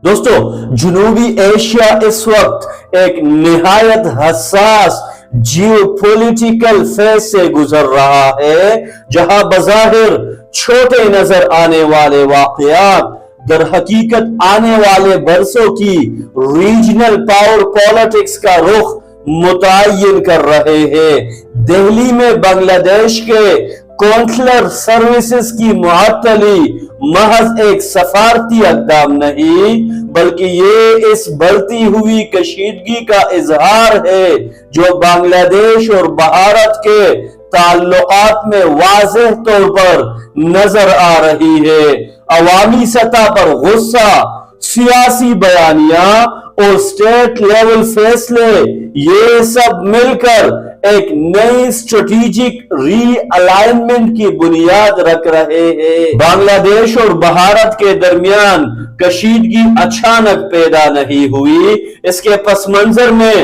دوستو، جنوبی ایشیا اس وقت ایک نہایت حساس جیو پولیٹیکل فیز سے گزر رہا ہے، جہاں بظاہر چھوٹے نظر آنے والے واقعات در حقیقت آنے والے برسوں کی ریجنل پاور پالیٹکس کا رخ متعین کر رہے ہیں۔ دہلی میں بنگلہ دیش کے کونسلر سروسز کی معطلی محض ایک سفارتی اقدام نہیں، بلکہ یہ اس بڑھتی ہوئی کشیدگی کا اظہار ہے جو بنگلہ دیش اور بھارت کے تعلقات میں واضح طور پر نظر آ رہی ہے۔ عوامی سطح پر غصہ، سیاسی بیانیاں اور اسٹیٹ لیول فیصلے، یہ سب مل کر ایک نئی اسٹریٹجک ری الائنمنٹ کی بنیاد رکھ رہے ہیں۔ بنگلہ دیش اور بھارت کے درمیان کشیدگی اچانک پیدا نہیں ہوئی، اس کے پس منظر میں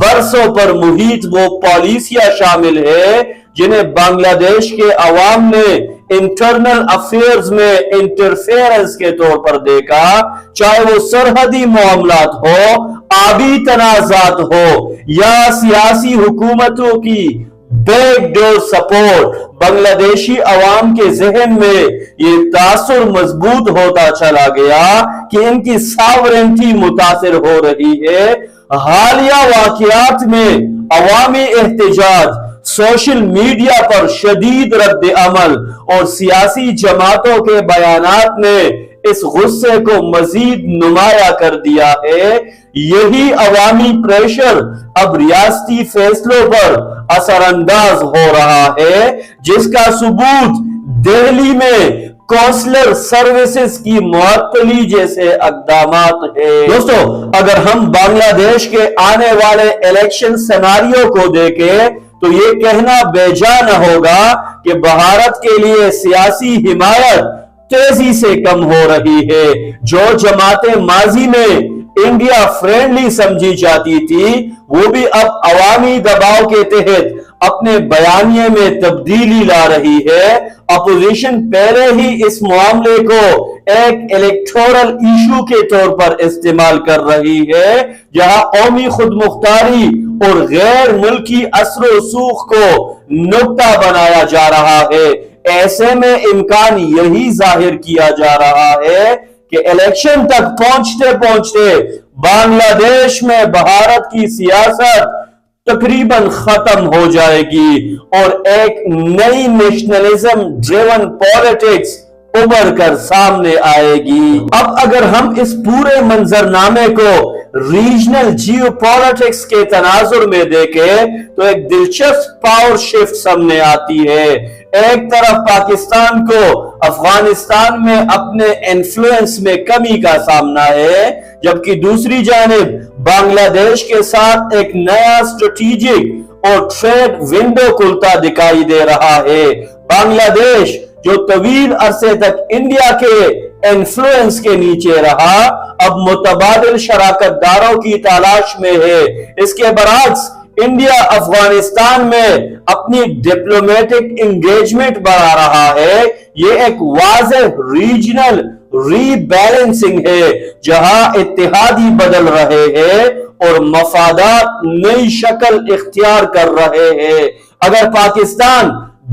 برسوں پر محیط وہ پالیسیاں شامل ہے جنہیں بنگلہ دیش کے عوام نے انٹرنل افیئرز میں انٹرفیئرنس کے طور پر دیکھا، چاہے وہ سرحدی معاملات ہو، آبی تنازعات ہو یا سیاسی حکومتوں کی بیک ڈور سپورٹ۔ بنگلہ دیشی عوام کے ذہن میں یہ تاثر مضبوط ہوتا چلا گیا کہ ان کی ساورنٹی متاثر ہو رہی ہے۔ حالیہ واقعات میں عوامی احتجاج، سوشل میڈیا پر شدید رد عمل اور سیاسی جماعتوں کے بیانات نے اس غصے کو مزید نمایاں کر دیا ہے۔ یہی عوامی پریشر اب ریاستی فیصلوں پر اثر انداز ہو رہا ہے، جس کا ثبوت دہلی میں کونسلر سروسز کی معطلی جیسے اقدامات ہیں۔ دوستو، اگر ہم بنگلہ دیش کے آنے والے الیکشن سیناریو کو دیکھیں تو یہ کہنا بے جا نہ ہوگا کہ بھارت کے لیے سیاسی حمایت تیزی سے کم ہو رہی ہے۔ جو جماعتیں ماضی میں انڈیا فرینڈلی سمجھی جاتی تھی، وہ بھی اب عوامی دباؤ کے تحت اپنے بیانیے میں تبدیلی لا رہی ہے۔ اپوزیشن پہلے ہی اس معاملے کو ایک الیکٹورل ایشو کے طور پر استعمال کر رہی ہے، جہاں قومی خود مختاری اور غیر ملکی اثر و رسوخ کو نقطہ بنایا جا رہا ہے۔ ایسے میں امکان یہی ظاہر کیا جا رہا ہے کہ الیکشن تک پہنچتے پہنچتے بنگلہ دیش میں بھارت کی سیاست تقریباً ختم ہو جائے گی اور ایک نئی نیشنلزم ڈریون پالیٹکس ابھر کر سامنے آئے گی۔ اب اگر ہم اس پورے منظرنامے کو ریجنل جیو پالیٹکس کے تناظر میں دیکھیں تو ایک دلچسپ پاور شفٹ سامنے آتی ہے۔ ایک طرف پاکستان کو افغانستان میں اپنے انفلوئنس میں کمی کا سامنا ہے، جبکہ دوسری جانب بنگلہ دیش کے ساتھ ایک نیا اسٹریٹجک اور ٹریڈ ونڈو کھلتا دکھائی دے رہا ہے۔ بنگلہ دیش جو طویل عرصے تک انڈیا کے انفلوئنس کے نیچے رہا، اب متبادل شراکت داروں کی تلاش میں ہے۔ اس کے برعکس انڈیا افغانستان میں اپنی ڈپلومیٹک انگیجمنٹ بڑھا رہا ہے۔ یہ ایک واضح ریجنل ری بیلنسنگ ہے، جہاں اتحادی بدل رہے ہیں اور مفادات نئی شکل اختیار کر رہے ہیں۔ اگر پاکستان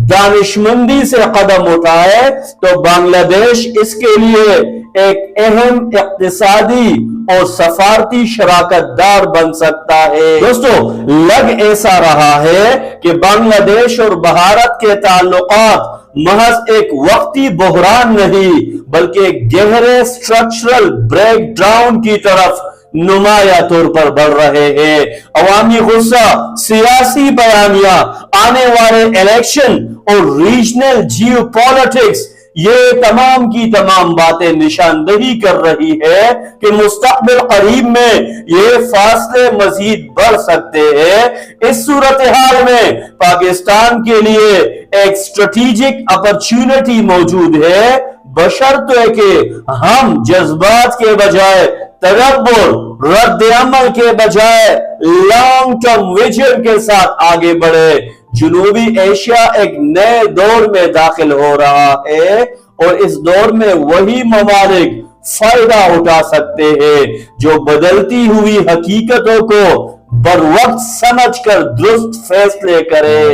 دانشمندی سے قدم اٹھائے تو بنگلہ دیش اس کے لیے ایک اہم اقتصادی اور سفارتی شراکت دار بن سکتا ہے۔ دوستو، لگ ایسا رہا ہے کہ بنگلہ دیش اور بھارت کے تعلقات محض ایک وقتی بحران نہیں بلکہ ایک گہرے اسٹرکچرل بریک ڈاؤن کی طرف نمایاں طور پر بڑھ رہے ہیں۔ عوامی غصہ، سیاسی بیانیاں، آنے والے الیکشن اور ریجنل جیو پالیٹکس، یہ تمام کی تمام باتیں نشاندہی کر رہی ہے کہ مستقبل قریب میں یہ فاصلے مزید بڑھ سکتے ہیں۔ اس صورتحال میں پاکستان کے لیے ایک اسٹریٹجک اپرچونٹی موجود ہے، بشرطے کہ ہم جذبات کے بجائے تکبر، رد عمل کے بجائے لانگ ٹرم ویژن کے ساتھ آگے بڑھے۔ جنوبی ایشیا ایک نئے دور میں داخل ہو رہا ہے اور اس دور میں وہی ممالک فائدہ اٹھا سکتے ہیں، جو بدلتی ہوئی حقیقتوں کو بر وقت سمجھ کر درست فیصلے کرے۔